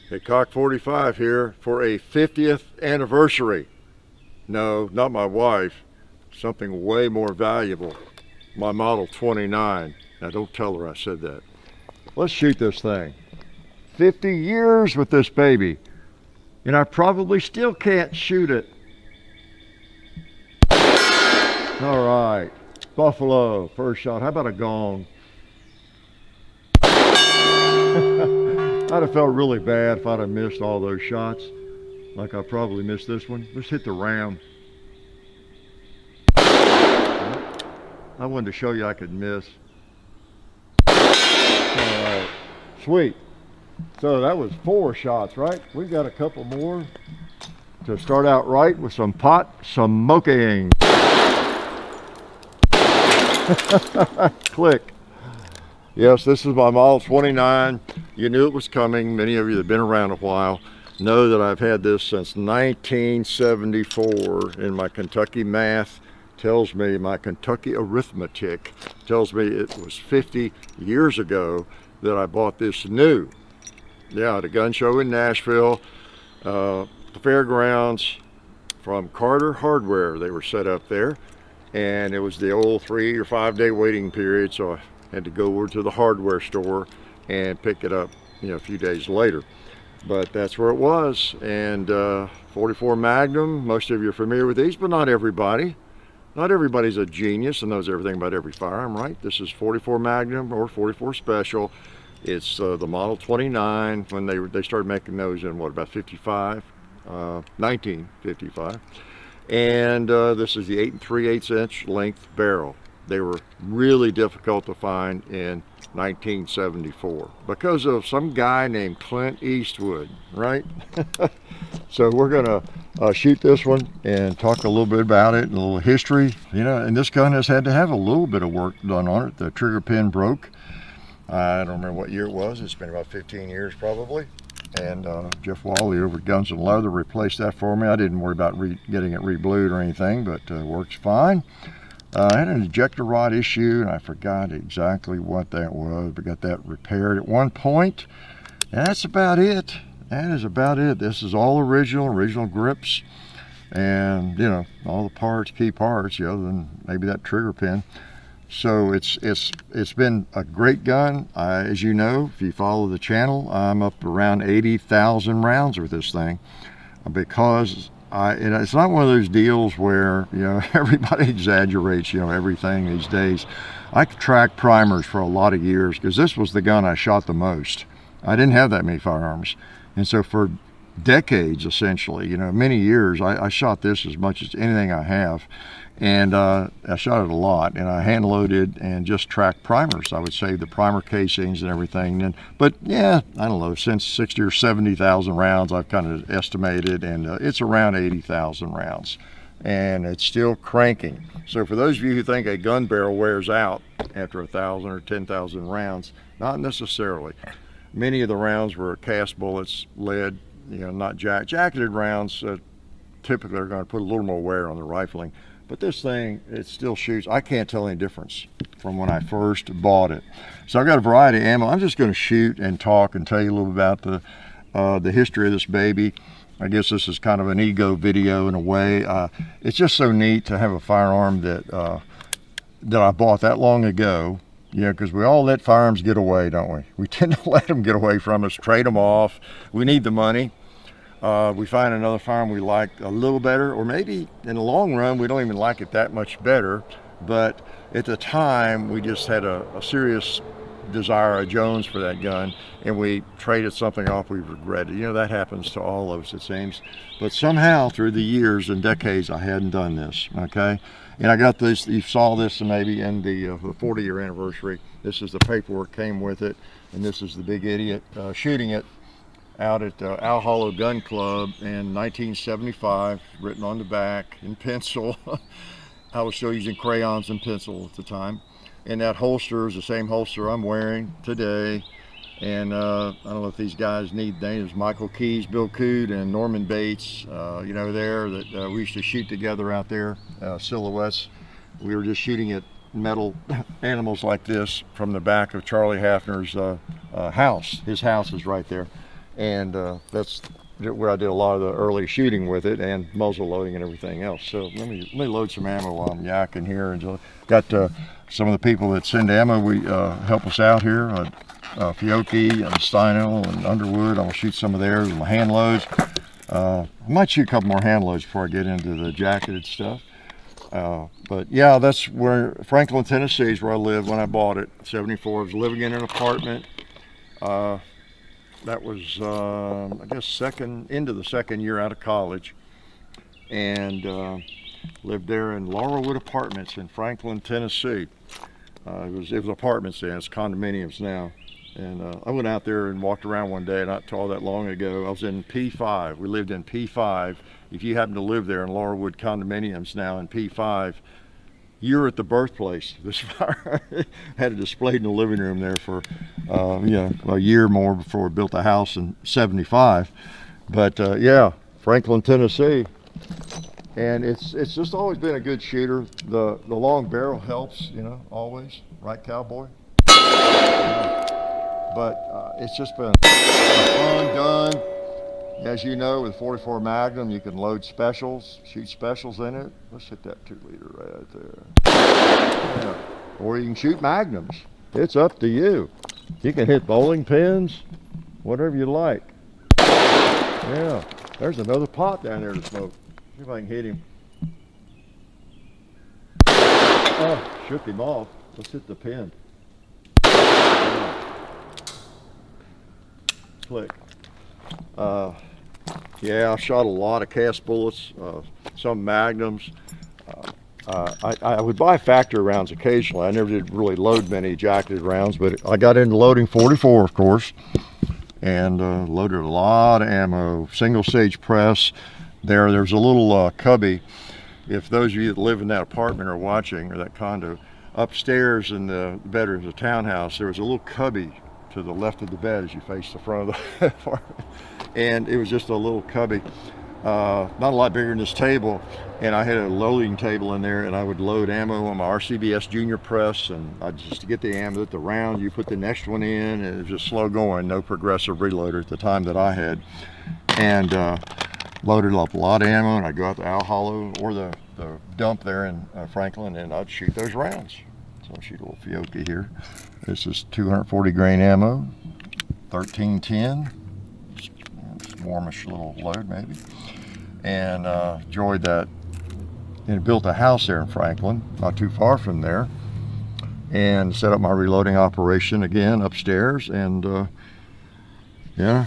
Hey, Cock 45 here for a 50th anniversary. No, not my wife. Something way more valuable. My Model 29. Now don't tell her I said that. Let's shoot this thing. 50 years with this baby. And I probably still can't shoot it. All right. Buffalo, first shot. How about a gong? I'd have felt really bad if I'd have missed all those shots, like I probably missed this one. Let's hit the ram. I wanted to show you I could miss. All right, sweet. So that was 4 shots, right? We've got a couple more to start out right with some pot smoking. Click. Yes, this is my Model 29. You knew it was coming. Many of you that have been around a while know that I've had this since 1974, and my Kentucky math tells me, my Kentucky arithmetic tells me it was 50 years ago that I bought this new. Yeah, at a gun show in Nashville, the fairgrounds, from Carter Hardware. They were set up there, and it was the old 3 or 5 day waiting period, so I had to go over to the hardware store and pick it up, a few days later. But that's where it was. And 44 Magnum, most of you are familiar with these, but not everybody. Not everybody's a genius and knows everything about every firearm, right? This is 44 Magnum or 44 Special. It's the Model 29 when they started making those in about 1955. And this is the 8 3/8 inch length barrel. They were really difficult to find in 1974 because of some guy named Clint Eastwood, right? So we're gonna shoot this one and talk a little bit about it and a little history. And this gun has had to have a little bit of work done on it. The trigger pin broke. I don't remember what year it was. It's been about 15 years probably. And Jeff Wally over at Guns and Leather replaced that for me. I didn't worry about getting it re-blued or anything, but works fine. I had an ejector rod issue, and I forgot exactly what that was. We got that repaired at one point, and that's about it. That is about it. This is all original grips, and all the parts, key parts, other than maybe that trigger pin. So it's been a great gun. As you know, if you follow the channel, I'm up around 80,000 rounds with this thing, because it's not one of those deals where everybody exaggerates everything these days. I tracked primers for a lot of years because this was the gun I shot the most. I didn't have that many firearms, and so for decades, essentially, many years, I shot this as much as anything I have. And I shot it a lot, and I hand loaded and just tracked primers. I would save the primer casings and everything. But yeah, I don't know, since 60 or 70,000 rounds, I've kind of estimated, and it's around 80,000 rounds, and it's still cranking. So for those of you who think a gun barrel wears out after 1,000 or 10,000 rounds, not necessarily. Many of the rounds were cast bullets, lead, not jacketed rounds. Typically are going to put a little more wear on the rifling. But this thing, it still shoots. I can't tell any difference from when I first bought it. So I've got a variety of ammo. I'm just going to shoot and talk and tell you a little about the history of this baby. I guess this is kind of an ego video in a way. It's just so neat to have a firearm that I bought that long ago. Because we all let firearms get away, don't we? We tend to let them get away from us, trade them off. We need the money. We find another firearm we like a little better, or maybe in the long run we don't even like it that much better, but at the time we just had a serious desire, a Jones for that gun, and we traded something off we regretted. That happens to all of us, it seems. But somehow through the years and decades I hadn't done this, okay? And I got this, you saw this maybe in the 40-year anniversary. This is the paperwork came with it, and this is the big idiot shooting it out at Owl Hollow Gun Club in 1975, written on the back in pencil. I was still using crayons and pencil at the time. And that holster is the same holster I'm wearing today. And I don't know if these guys need names. Michael Keys, Bill Cood, and Norman Bates, there that we used to shoot together out there, silhouettes. We were just shooting at metal animals like this from the back of Charlie Hafner's house. His house is right there. and that's where I did a lot of the early shooting with it, and muzzle loading and everything else. So let me load some ammo while I'm yakking here. And got some of the people that send ammo, we help us out here. Fiocchi and Steino and Underwood. I'll shoot some of theirs and my hand loads. I might shoot a couple more hand loads before I get into the jacketed stuff. But yeah, that's where Franklin, Tennessee is where I lived when I bought it. 74. I was living in an apartment. That was, I guess, into the second year out of college, and lived there in Laurelwood Apartments in Franklin, Tennessee. It was apartments then. It's condominiums now. And I went out there and walked around one day, not all that long ago. I was in P5. We lived in P5. If you happen to live there in Laurelwood condominiums now in P5, you're at the birthplace. This fire had it displayed in the living room there for a year more before we built the house in '75. But yeah, Franklin, Tennessee. And it's just always been a good shooter. The long barrel helps, always, right, cowboy? But it's just been a fun gun. As you know, with 44 Magnum, you can load specials, shoot specials in it. Let's hit that 2-liter right there. Yeah. Or you can shoot Magnums. It's up to you. You can hit bowling pins, whatever you like. Yeah, there's another pot down there to smoke. See if I can hit him. Oh, shook him off. Let's hit the pin. Click. Yeah, I shot a lot of cast bullets, some Magnums. I would buy factory rounds occasionally. I never did really load many jacketed rounds, but I got into loading 44, of course, and loaded a lot of ammo. Single stage press. There's a little cubby. If those of you that live in that apartment are watching, or that condo, upstairs in the bedroom of the townhouse, there was a little cubby to the left of the bed as you face the front of the apartment. And it was just a little cubby, not a lot bigger than this table. And I had a loading table in there, and I would load ammo on my RCBS Junior press, and just to get the ammo at the round, you put the next one in, and it was just slow going, no progressive reloader at the time that I had. And loaded up a lot of ammo, and I'd go out to Owl Hollow or the dump there in Franklin, and I'd shoot those rounds. So I'll shoot a little Fiocchi here. This is 240 grain ammo, 1310. Warmish little load maybe, and enjoyed that. And built a house there in Franklin, not too far from there, and set up my reloading operation again upstairs. And yeah,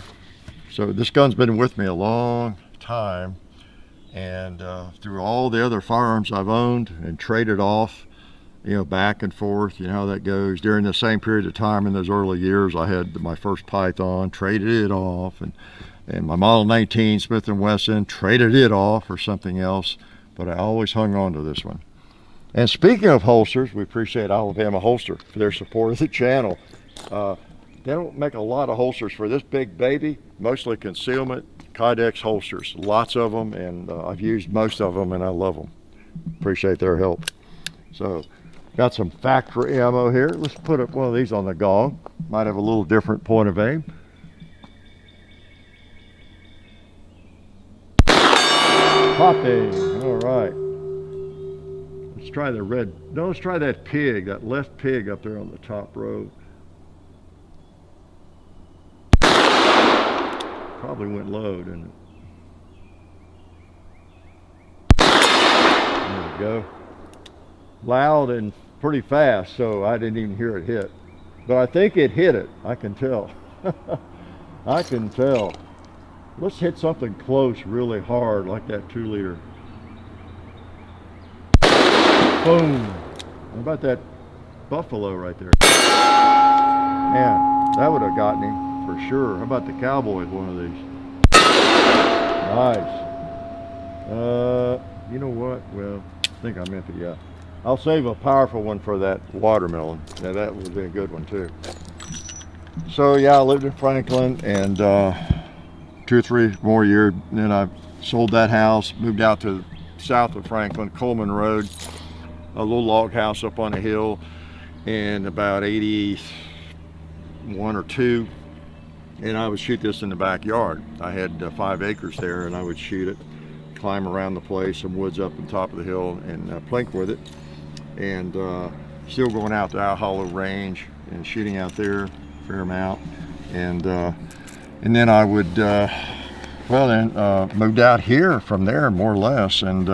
so this gun's been with me a long time, and through all the other firearms I've owned and traded off, back and forth, how that goes. During the same period of time in those early years, I had my first Python, traded it off, and my Model 19 Smith & Wesson, traded it off for something else, but I always hung on to this one. And speaking of holsters, we appreciate Alabama Holster for their support of the channel. They don't make a lot of holsters for this big baby, mostly concealment, Kydex holsters, lots of them, and I've used most of them, and I love them. Appreciate their help. So, got some factory ammo here. Let's put up one of these on the gong. Might have a little different point of aim. Popping. All right. Let's try the red. No, let's try that pig, that left pig up there on the top row. Probably went low, didn't it? There we go. Loud and pretty fast, so I didn't even hear it hit. But I think it hit it. I can tell. I can tell. Let's hit something close really hard, like that 2-liter. Boom. How about that buffalo right there? Man, that would have gotten him for sure. How about the cowboy with one of these? Nice. You know what? Well, I think I meant to, yeah. I'll save a powerful one for that watermelon. Yeah, that would be a good one too. So yeah, I lived in Franklin, and 2 or 3 more years, then I sold that house, moved out to south of Franklin, Coleman Road, a little log house up on a hill, in about 81 or 2. And I would shoot this in the backyard. I had 5 acres there, and I would shoot it, climb around the place, some woods up on top of the hill, and plink with it. And still going out to Owl Hollow Range and shooting out there a fair amount. And then I would, moved out here from there more or less. And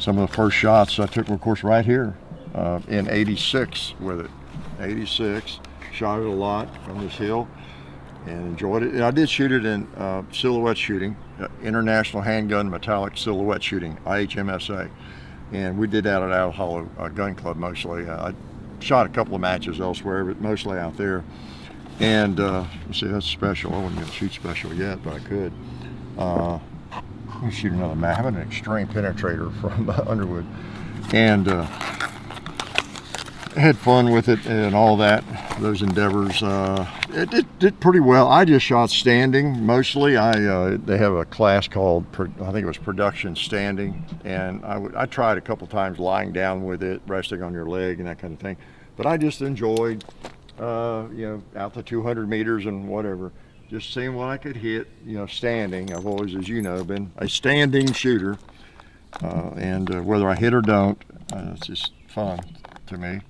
some of the first shots I took were, of course, right here in '86 with it. '86, shot it a lot from this hill and enjoyed it. And I did shoot it in silhouette shooting, International Handgun Metallic Silhouette Shooting, IHMSA. And we did that at Owl Hollow Gun Club mostly. I shot a couple of matches elsewhere, but mostly out there. And let's see, that's special. I wasn't going to shoot special yet, but I could. Let me shoot another match. I have an extreme penetrator from Underwood. And had fun with it and all that, those endeavors. It did pretty well. I just shot standing mostly. They have a class called, I think it was production standing, and I tried a couple times lying down with it, resting on your leg and that kind of thing. But I just enjoyed, out to 200 meters and whatever, just seeing what I could hit, standing. I've always, as you know, been a standing shooter, and whether I hit or don't, it's just fun to me.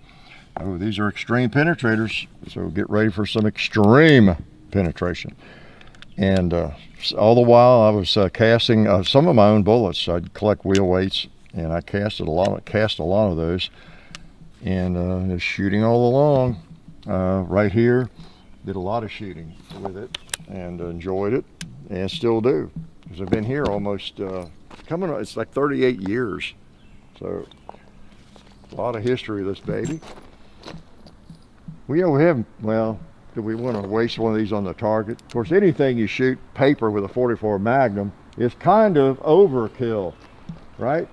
Oh, these are extreme penetrators, so get ready for some extreme penetration. And all the while I was casting some of my own bullets. I'd collect wheel weights, and I cast a lot of those, and just shooting all along. Right here, did a lot of shooting with it, and enjoyed it, and still do, because I've been here almost it's like 38 years, so a lot of history of this baby. Do we want to waste one of these on the target? Of course, anything you shoot paper with a 44 Magnum is kind of overkill, right?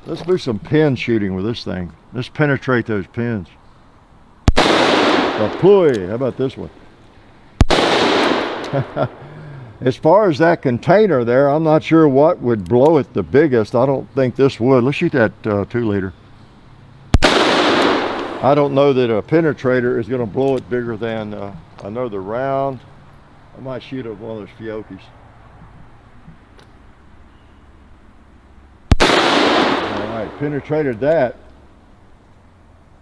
Let's do some pin shooting with this thing. Let's penetrate those pins. Kapooey! How about this one? As far as that container there, I'm not sure what would blow it the biggest. I don't think this would. Let's shoot that 2-liter. I don't know that a penetrator is going to blow it bigger than another round. I might shoot at one of those Fiocchis. All right, penetrated that.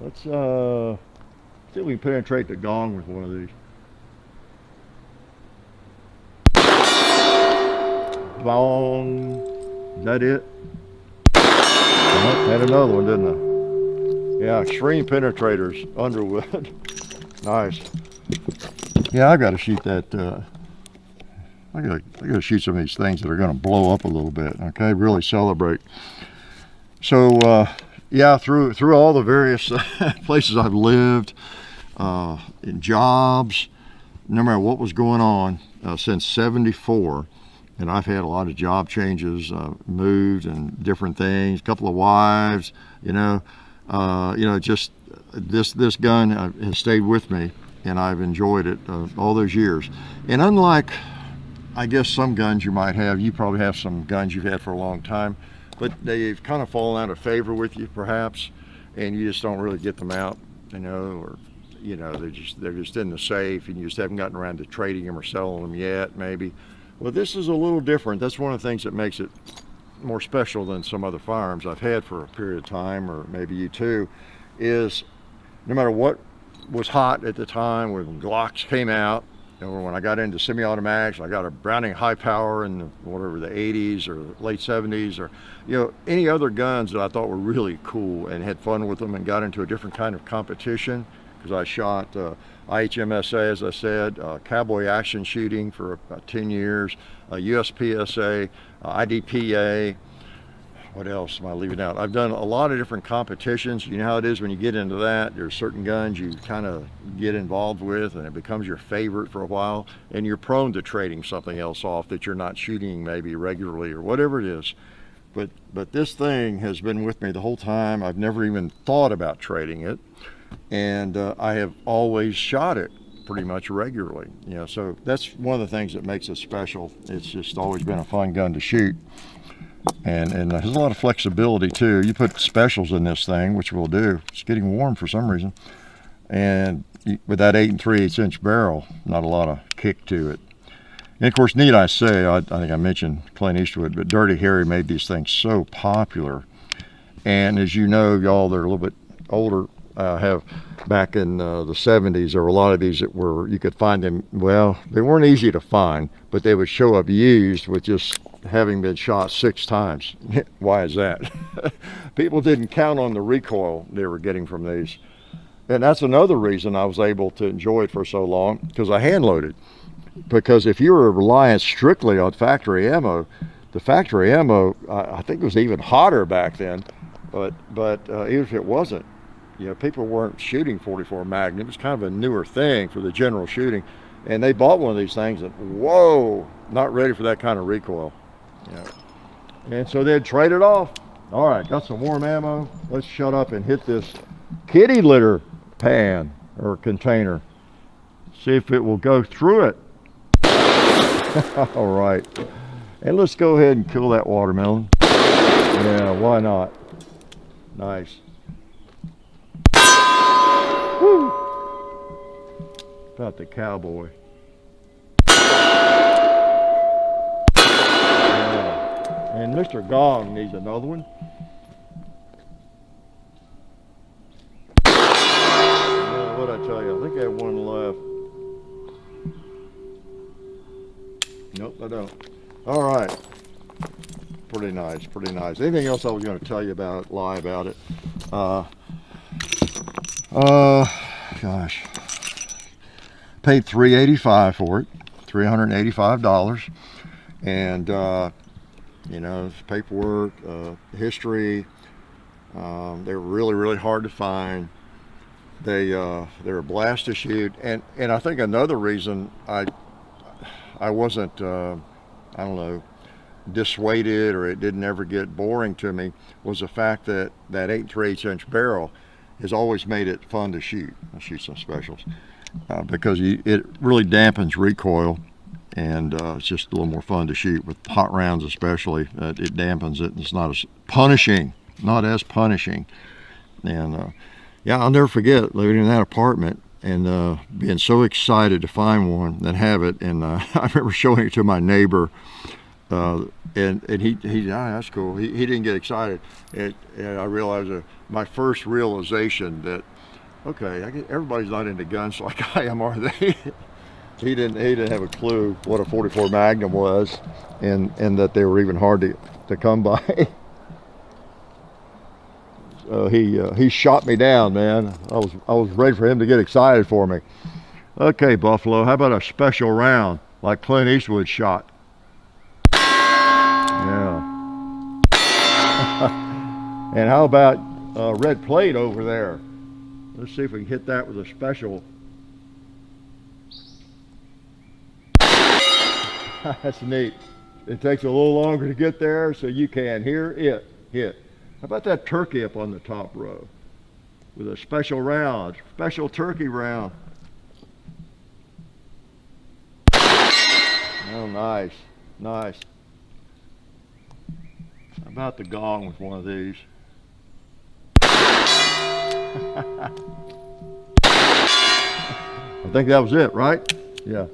Let's see if we can penetrate the gong with one of these. Bong. Is that it? Oh, had another one, didn't I? Yeah, extreme penetrators, Underwood. Nice. Yeah, I got to shoot that. I got to shoot some of these things that are going to blow up a little bit. Okay, really celebrate. So yeah, through all the various places I've lived, in jobs, no matter what was going on, since '74, and I've had a lot of job changes, moved and different things, a couple of wives, just this gun has stayed with me, and I've enjoyed it all those years. And unlike, I guess, some guns you might have, you probably have some guns you've had for a long time, but they've kind of fallen out of favor with you, perhaps, and you just don't really get them out, or they're just in the safe, and you just haven't gotten around to trading them or selling them yet, maybe. Well, this is a little different. That's one of the things that makes it more special than some other firearms I've had for a period of time, or maybe you too, is no matter what was hot at the time when Glocks came out, or when I got into semi-automatics, I got a Browning high power in the 80s or late 70s, or any other guns that I thought were really cool and had fun with them, and got into a different kind of competition, because I shot IHMSA, as I said, cowboy action shooting for about 10 years, USPSA, IDPA. What else am I leaving out? I've done a lot of different competitions. You know how it is when you get into that. There's certain guns you kind of get involved with, and it becomes your favorite for a while, and you're prone to trading something else off that you're not shooting maybe regularly or whatever it is. But this thing has been with me the whole time. I've never even thought about trading it, and I have always shot it pretty much regularly. So that's one of the things that makes it special. It's just always been a fun gun to shoot. And there's a lot of flexibility too. You put specials in this thing, which we'll do. It's getting warm for some reason. And with that 8 3/8" barrel, not a lot of kick to it. And of course, need I say, I think I mentioned Clint Eastwood, but Dirty Harry made these things so popular. And as you know, y'all that are a little bit older, have back in the 70s, there were a lot of these that were, you could find them, well, they weren't easy to find, but they would show up used with just having been shot 6 times. Why is that? People didn't count on the recoil they were getting from these. And that's another reason I was able to enjoy it for so long, because I hand loaded. Because if you were reliant strictly on factory ammo, the factory ammo, I think it was even hotter back then, but even if it wasn't, you know, people weren't shooting 44 Magnum. It was kind of a newer thing for the general shooting, and they bought one of these things and whoa, not ready for that kind of recoil. Yeah. And so they'd trade it off. All right, got some warm ammo. Let's shut up and hit this kitty litter pan or container. See if it will go through it. All right, and let's go ahead and kill that watermelon. Yeah, why not? Nice. Woo! About the cowboy. Yeah. And Mr. Gong needs another one. Yeah, what'd I tell you? I think I have one left. Nope, I don't. All right. Pretty nice, pretty nice. Anything else I was going to tell you about, lie about it? Gosh. Paid $385 for it, $385. And, you know, paperwork, history, they were really, really hard to find. They're a blast to shoot. And I think another reason I wasn't, I don't know, dissuaded, or it didn't ever get boring to me, was the fact that that 8 3/8" barrel has always made it fun to shoot. I'll shoot some specials because it really dampens recoil, and it's just a little more fun to shoot with hot rounds, especially. It dampens it, and it's not as punishing, And yeah, I'll never forget living in that apartment and being so excited to find one and have it. And I remember showing it to my neighbor, and he that's cool. He didn't get excited, and I realized my first realization that, okay, everybody's not into guns like I am, are they? He didn't have a clue what a 44 Magnum was, and that they were even hard to come by. He shot me down, man. I was ready for him to get excited for me. Okay, Buffalo, how about a special round like Clint Eastwood shot? Yeah. And how about red plate over there? Let's see if we can hit that with a special. That's neat. It takes a little longer to get there, so you can hear it hit. How about that turkey up on the top row with a special round, special turkey round? Oh, nice, nice. How about the gong with one of these? I think that was it, right? Yeah.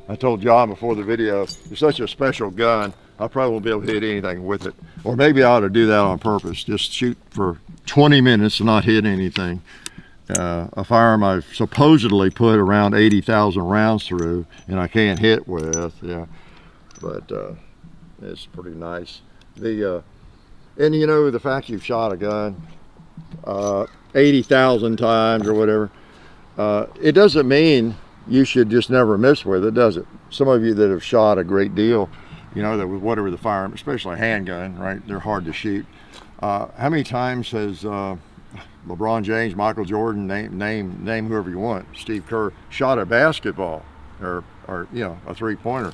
I told John before the video, it's such a special gun, I probably won't be able to hit anything with it. Or maybe I ought to do that on purpose, just shoot for 20 minutes and not hit anything. A firearm I've supposedly put around 80,000 rounds through, and I can't hit with, yeah. But it's pretty nice. And you know, the fact you've shot a gun 80,000 times or whatever, it doesn't mean you should just never miss with it, does it? Some of you that have shot a great deal, you know, that with whatever the firearm, especially a handgun, right? They're hard to shoot. How many times has LeBron James, Michael Jordan, name whoever you want, Steve Kerr, shot a basketball or you know, a three-pointer,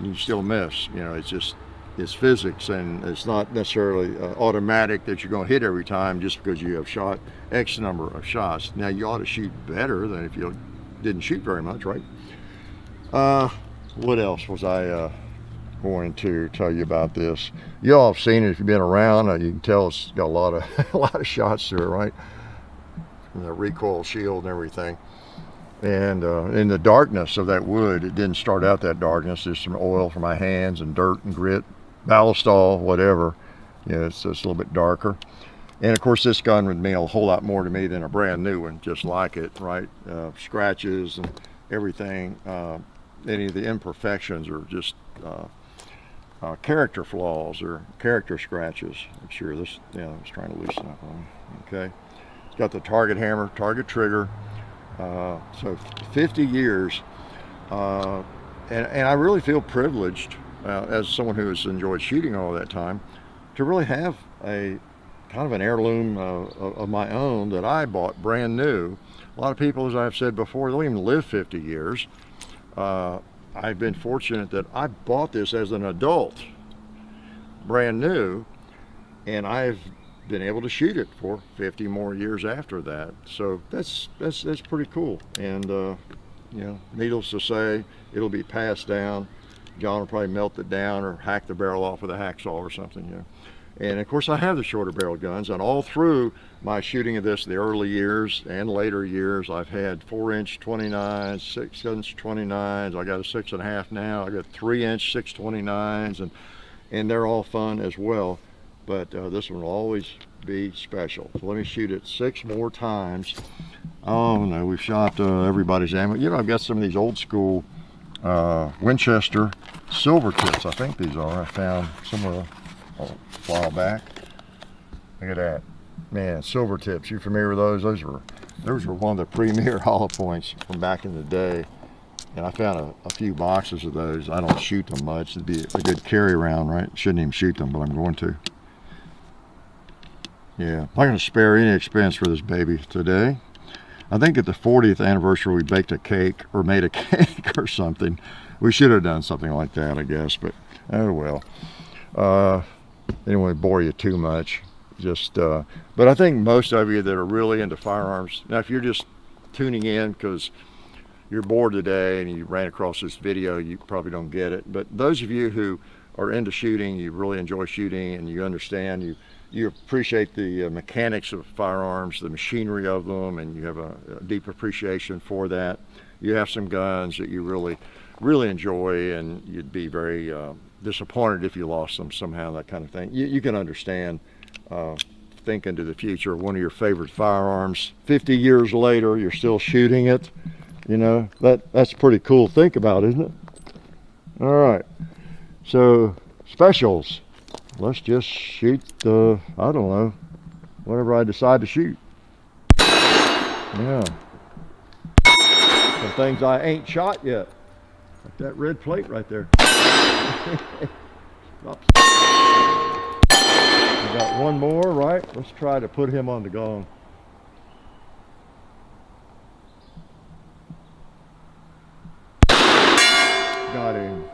you still miss? You know, it's physics, and it's not necessarily automatic that you're going to hit every time just because you have shot X number of shots. Now, you ought to shoot better than if you didn't shoot very much, right? What else was I going to tell you about this? You all have seen it if you've been around. You can tell it's got a lot of shots through it, right? and the recoil shield and everything. And in the darkness of that wood, it didn't start out that darkness. There's some oil for my hands and dirt and grit, ballistol, whatever. You know, it's just a little bit darker. And of course, this gun would mean a whole lot more to me than a brand new one, just like it, right? Scratches and everything. Any of the imperfections are just character flaws or character scratches. I'm sure this, yeah, I was trying to loosen up on. Okay. It's got the target hammer, target trigger. So 50 years. And I really feel privileged as someone who has enjoyed shooting all that time to really have a kind of an heirloom of my own that I bought brand new. A lot of people, as I've said before, don't even live 50 years. I've been fortunate that I bought this as an adult, brand new, and I've been able to shoot it for 50 more years after that. So that's pretty cool. And you know, needless to say, it'll be passed down. John will probably melt it down or hack the barrel off with a hacksaw or something, you know. And of course, I have the shorter barrel guns, and all through my shooting of this, the early years and later years, I've had 4-inch 29s, 6-inch 29s. I got a 6.5 now. I got 3-inch 629s, and they're all fun as well. But this one will always be special. So let me shoot it 6 more times. Oh no, we've shot everybody's ammo. You know, I've got some of these old school Winchester silver tips. I think these are. I found somewhere a while back. Look at that, man. Silver tips. You familiar with those? Those were one of the premier hollow points from back in the day. And I found a few boxes of those. I don't shoot them much. It'd be a good carry around, right? Shouldn't even shoot them, but I'm going to. Yeah, I'm not going to spare any expense for this baby today. I think at the 40th anniversary we baked a cake or made a cake or something. We should have done something like that, I guess, but oh well. I didn't want to bore you too much. Just, but I think most of you that are really into firearms, now if you're just tuning in because you're bored today and you ran across this video, you probably don't get it. But those of you who are into shooting, you really enjoy shooting, and you understand, you appreciate the mechanics of firearms, the machinery of them, and you have a deep appreciation for that. You have some guns that you really enjoy, and you'd be very disappointed if you lost them somehow, that kind of thing. You can understand thinking to the future, one of your favorite firearms, 50 years later, you're still shooting it. You know, that's pretty cool to think about, isn't it? All right, so specials. Let's just shoot I don't know, whatever I decide to shoot. Yeah. Some things I ain't shot yet. Like that red plate right there. Oops. I got one more, right? Let's try to put him on the gong. Got him.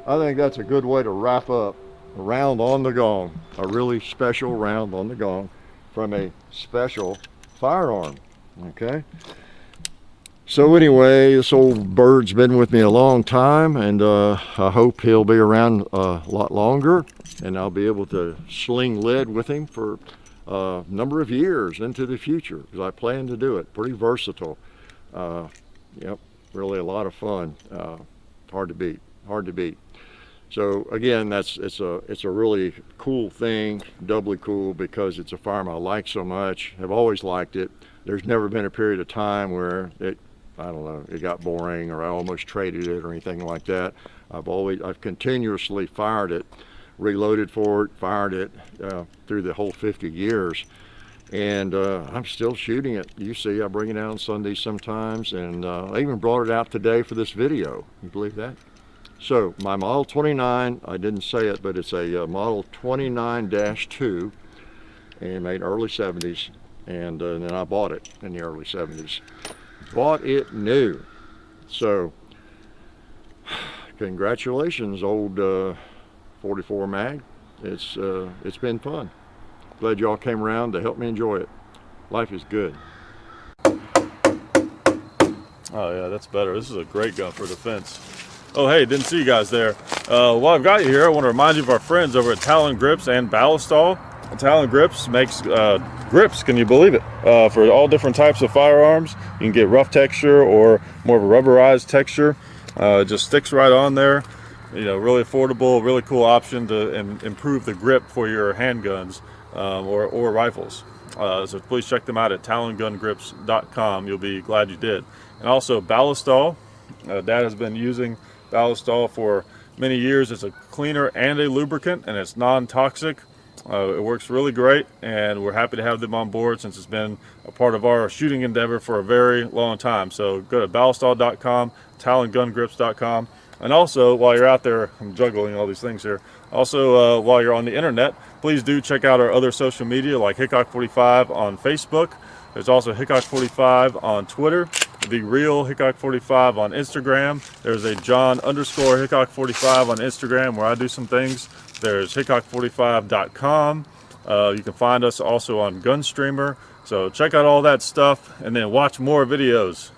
I think that's a good way to wrap up. A round on the gong, a really special round on the gong from a special firearm. Okay, so anyway, this old bird's been with me a long time, and I hope he'll be around a lot longer, and I'll be able to sling lead with him for a number of years into the future, because I plan to do it. Pretty versatile. Yep, really a lot of fun. Hard to beat. So again, it's a really cool thing, doubly cool, because it's a firearm I like so much. Have always liked it. There's never been a period of time where it got boring, or I almost traded it or anything like that. I've continuously fired it, reloaded for it, fired it through the whole 50 years. And I'm still shooting it. You see, I bring it out on Sundays sometimes, and I even brought it out today for this video. You believe that? So my Model 29, I didn't say it, but it's a Model 29-2, and made early 70s, and then I bought it in the early 70s. Bought it new. So congratulations, old 44 mag. It's been fun. Glad y'all came around to help me enjoy it. Life is good. Oh yeah, that's better. This is a great gun for defense. Oh hey, didn't see you guys there. While I've got you here, I want to remind you of our friends over at Talon Grips and Ballistol. Talon Grips makes grips, can you believe it, for all different types of firearms. You can get rough texture or more of a rubberized texture. It just sticks right on there. You know, really affordable, really cool option to improve the grip for your handguns or rifles. So please check them out at talongungrips.com. You'll be glad you did. And also Ballistol. Dad has been using Ballistol for many years. It's a cleaner and a lubricant, and it's non-toxic. It works really great, and we're happy to have them on board since it's been a part of our shooting endeavor for a very long time. So go to ballistol.com, talongungrips.com, and also while you're out there, I'm juggling all these things here. Also, while you're on the internet, please do check out our other social media like Hickok45 on Facebook. There's also Hickok45 on Twitter, The Real Hickok45 on Instagram. There's a John_Hickok45 on Instagram where I do some things. There's Hickok45.com. You can find us also on Gunstreamer. So check out all that stuff and then watch more videos.